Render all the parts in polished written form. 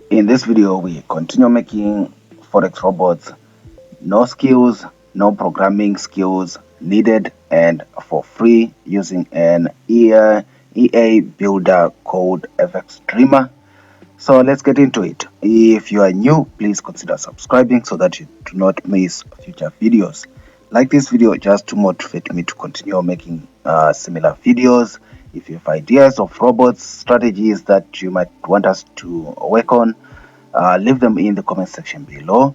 In this video, we continue making Forex robots. No skills, no programming skills needed, and for free using an EA builder called Fxdreema. So let's get into it. If you are new, please consider subscribing so that you do not miss future videos. Like this video just to motivate me to continue making similar videos. If you have ideas of robots, strategies that you might want us to work on, leave them in the comment section below.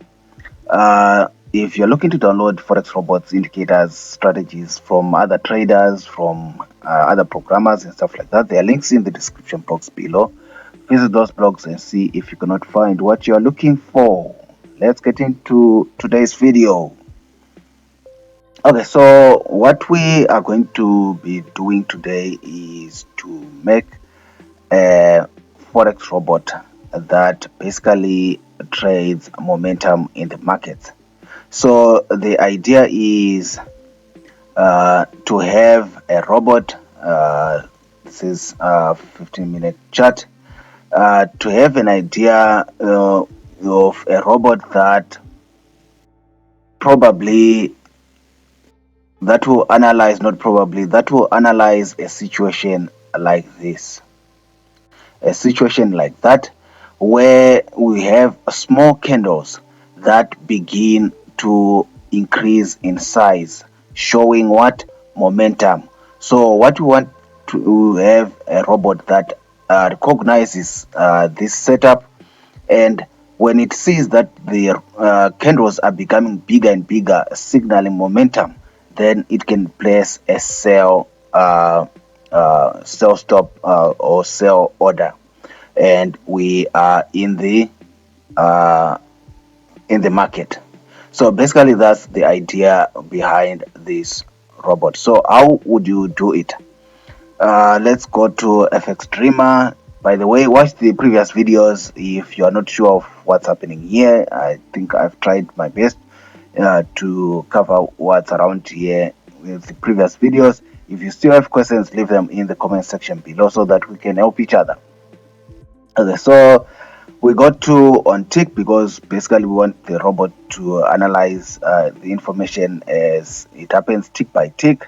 If you're looking to download Forex robots, indicators, strategies from other traders, from other programmers and stuff like that, there are links in the description box below. Visit those blogs and see if you cannot find what you're looking for. Let's get into today's video. Okay, so what we are going to be doing today is to make a Forex robot that basically trades momentum in the markets. So the idea is to have a robot, this is a 15-minute chat, to have an idea of a robot that will analyze a situation like this. A situation like that where we have small candles that begin to increase in size, showing what? Momentum. So what we want to have a robot that recognizes this setup, and when it sees that the candles are becoming bigger and bigger, signaling momentum, then it can place a sell stop or sell order, and we are in the market. So basically that's the idea behind this robot. So how would you do it? Let's go to Fxdreema. By the way, watch the previous videos if you are not sure of what's happening here. I think I've tried my best to cover what's around here with the previous videos. If you still have questions, leave them in the comment section below so that we can help each other. Okay, so we got to on tick because basically we want the robot to analyze the information as it happens tick by tick.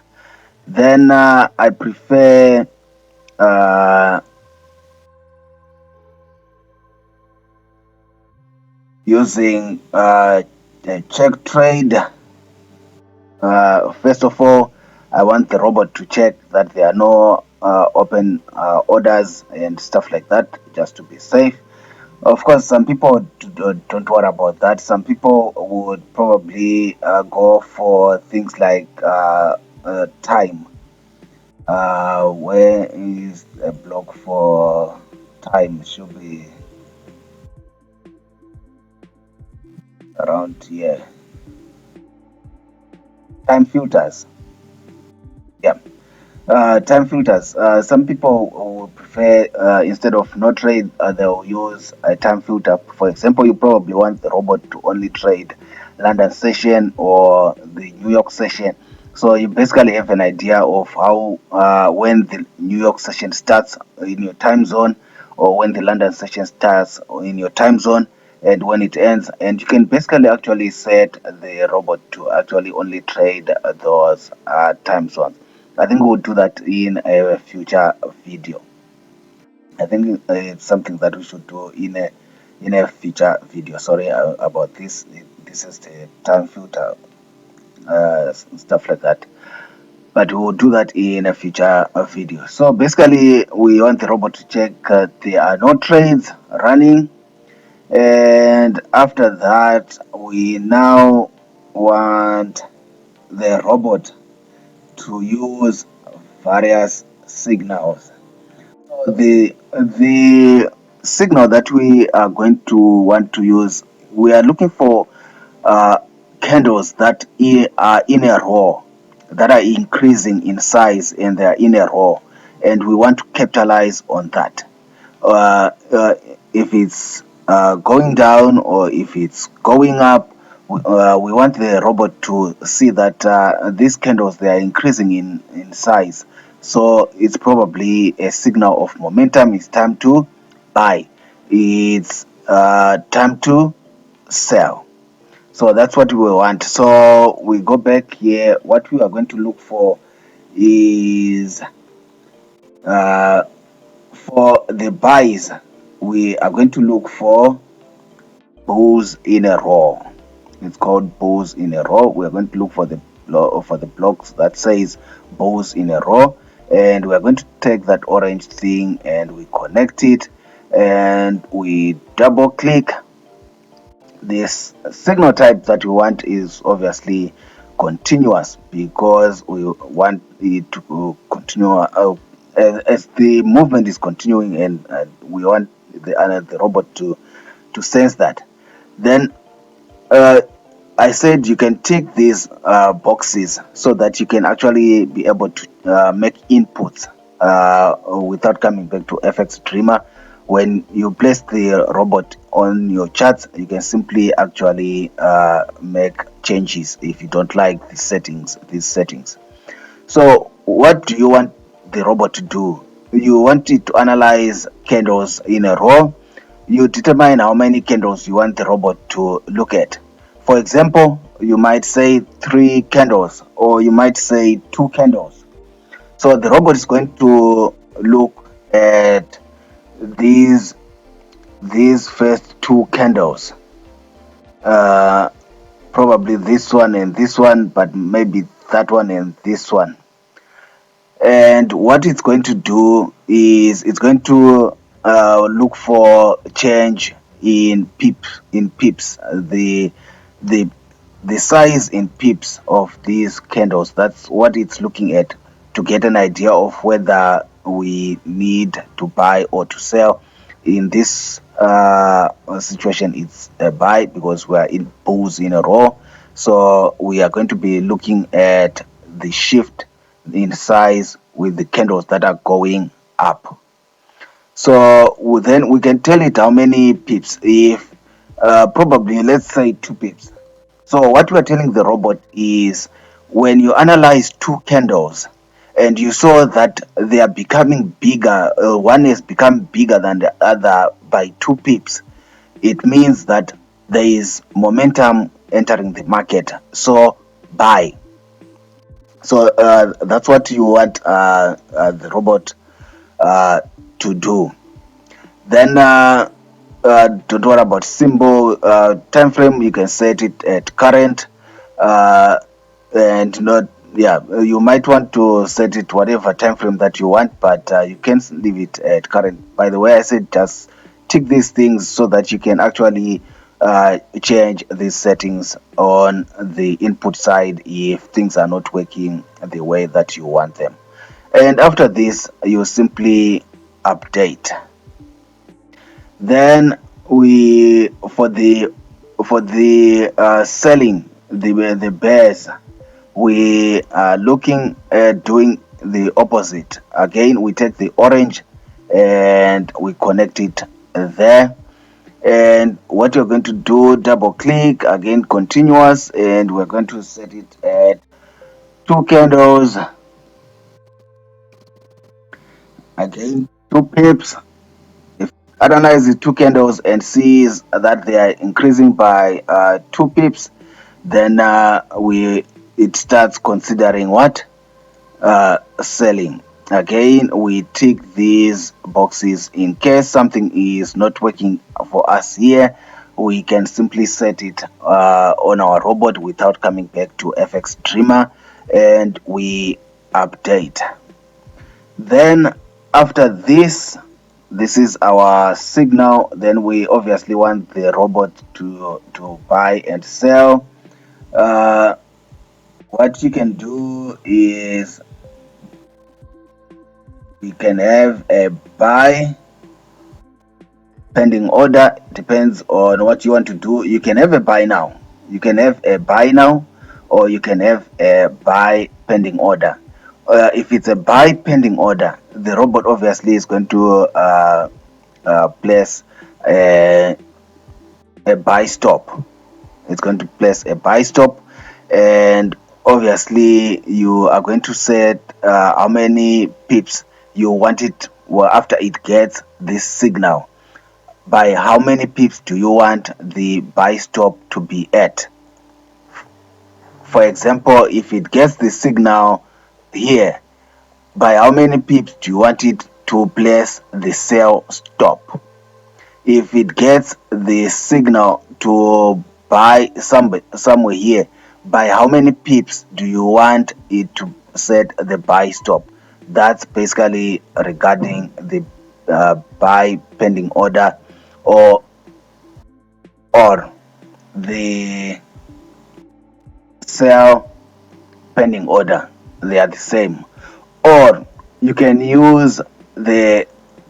Then I prefer using a check trade. First of all, I want the robot to check that there are no open orders and stuff like that, just to be safe. Of course, some people don't worry about that. Some people would probably go for things like time. Where is a block for time? It should be around here. Time filters. Yeah. Time filters. Some people would prefer instead of no trade, they'll use a time filter. For example, you probably want the robot to only trade London session or the New York session. So you basically have an idea of how when the New York session starts in your time zone, or when the London session starts in your time zone, and when it ends. And you can basically actually set the robot to actually only trade those time zones. I think we'll do that in a future video. I think it's something that we should do in a future video. Sorry about this. This is the time filter, stuff like that. But we will do that in a future video. So basically, we want the robot to check there are no trades running, and after that, we now want the robot to use various signals. The signal that we are going to want to use, we are looking for candles that are in a row, that are increasing in size, and they are in a row, and we want to capitalize on that. If it's going down or if it's going up, we want the robot to see that these candles, they are increasing in size. So it's probably a signal of momentum. It's time to buy. It's time to sell. So that's what we want. So we go back here. What we are going to look for is for the buys, we are going to look for bulls in a row. It's called bulls in a row. We're going to look for the blocks that says bulls in a row, and we're going to take that orange thing and we connect it, and we double click. This signal type that we want is obviously continuous, because we want it to continue as the movement is continuing, and we want the robot to sense that. Then I said you can tick these boxes so that you can actually be able to make inputs without coming back to Fxdreema. When you place the robot on your charts, you can simply actually make changes if you don't like the settings. These settings. So what do you want the robot to do? You want it to analyze candles in a row. You determine how many candles you want the robot to look at. For example, you might say 3 candles, or you might say 2 candles. So the robot is going to look at these first 2 candles. Probably this one and this one, but maybe that one and this one. And what it's going to do is it's going to look for change in pips. The the size in pips of these candles. That's what it's looking at, to get an idea of whether we need to buy or to sell. In this situation, it's a buy, because we are in bulls in a row. So we are going to be looking at the shift in size with the candles that are going up. So then we can tell it how many pips. If probably, let's say 2 pips. So what we're telling the robot is, when you analyze 2 candles and you saw that they are becoming bigger, one has become bigger than the other by 2 pips, it means that there is momentum entering the market. So buy. So that's what you want the robot to do. Then don't worry about symbol. Time frame, you can set it at current, and not, yeah, you might want to set it whatever time frame that you want, but you can leave it at current. By the way, I said just tick these things so that you can actually change these settings on the input side if things are not working the way that you want them. And after this, you simply update. Then we, for the selling, the bears, we are looking at doing the opposite. Again, we take the orange and we connect it there. And what you're going to do, double click, again continuous, and we're going to set it at 2 candles, again 2 pips. If analyze the 2 candles and sees that they are increasing by 2 pips, then it starts considering what, selling. Again, we tick these boxes. In case something is not working for us here, we can simply set it on our robot without coming back to Fxdreema, and we update. Then after this is our signal. Then we obviously want the robot to buy and sell. What you can do is, we can have a buy pending order. Depends on what you want to do. You can have a buy now. You can have a buy now, or you can have a buy pending order. If it's a buy pending order, the robot obviously is going to place a buy stop. It's going to place a buy stop, and obviously you are going to set how many pips you want it, well, after it gets this signal. by how many pips do you want the buy stop to be at. For example, if it gets the signal here, by how many pips do you want it to place the sell stop? If it gets the signal to buy somewhere here, by how many pips do you want it to set the buy stop? That's basically regarding the buy pending order or the sell pending order. They are the same. Or you can use the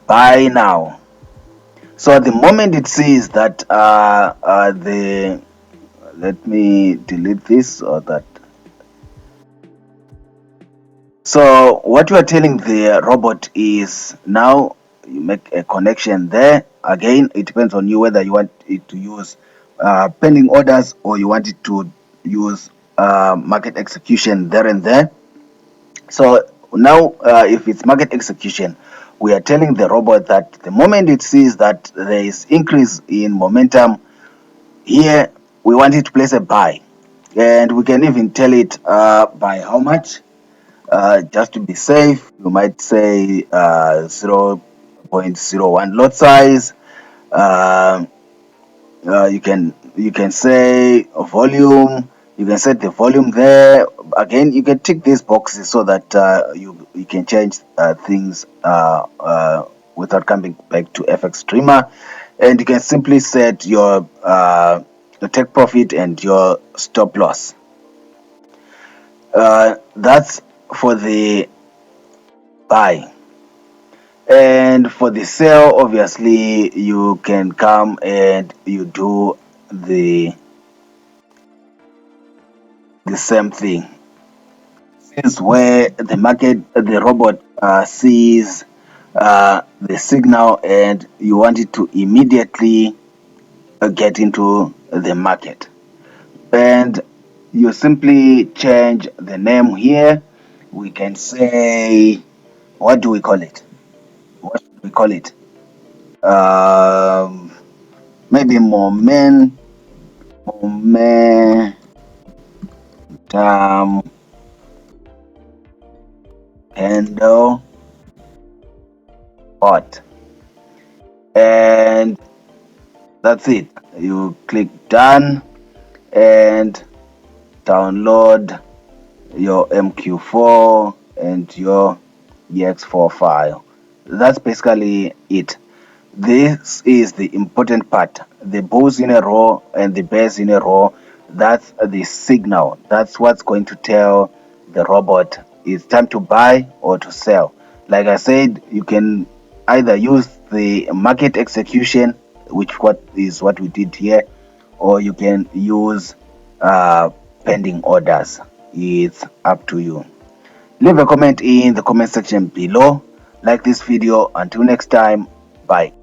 buy now. So the moment it sees that let me delete this or that. So what you are telling the robot is, now you make a connection there. Again, it depends on you whether you want it to use pending orders or you want it to use market execution there and there. So now if it's market execution, we are telling the robot that the moment it sees that there is increase in momentum here, we want it to place a buy, and we can even tell it by how much. Just to be safe, you might say 0.01 lot size. Uh, you can say a volume. You can set the volume there. Again, you can tick these boxes so that you can change things without coming back to Fxdreema, and you can simply set your take profit and your stop loss. That's for the buy. And for the sell, obviously you can come and you do the same thing. This is where the robot sees the signal and you want it to immediately get into the market. And you simply change the name here. We can say, what do we call it? What should we call it? Maybe momentum handle bot, and that's it. You click done and download your MQ4 and your EX4 file. That's basically it. This is the important part. The bulls in a row and the bears in a row, that's the signal. That's what's going to tell the robot it's time to buy or to sell. Like I said, you can either use the market execution, which is what we did here, or you can use pending orders. It's up to you. Leave a comment in the comment section below. Like this video. Until next time, bye.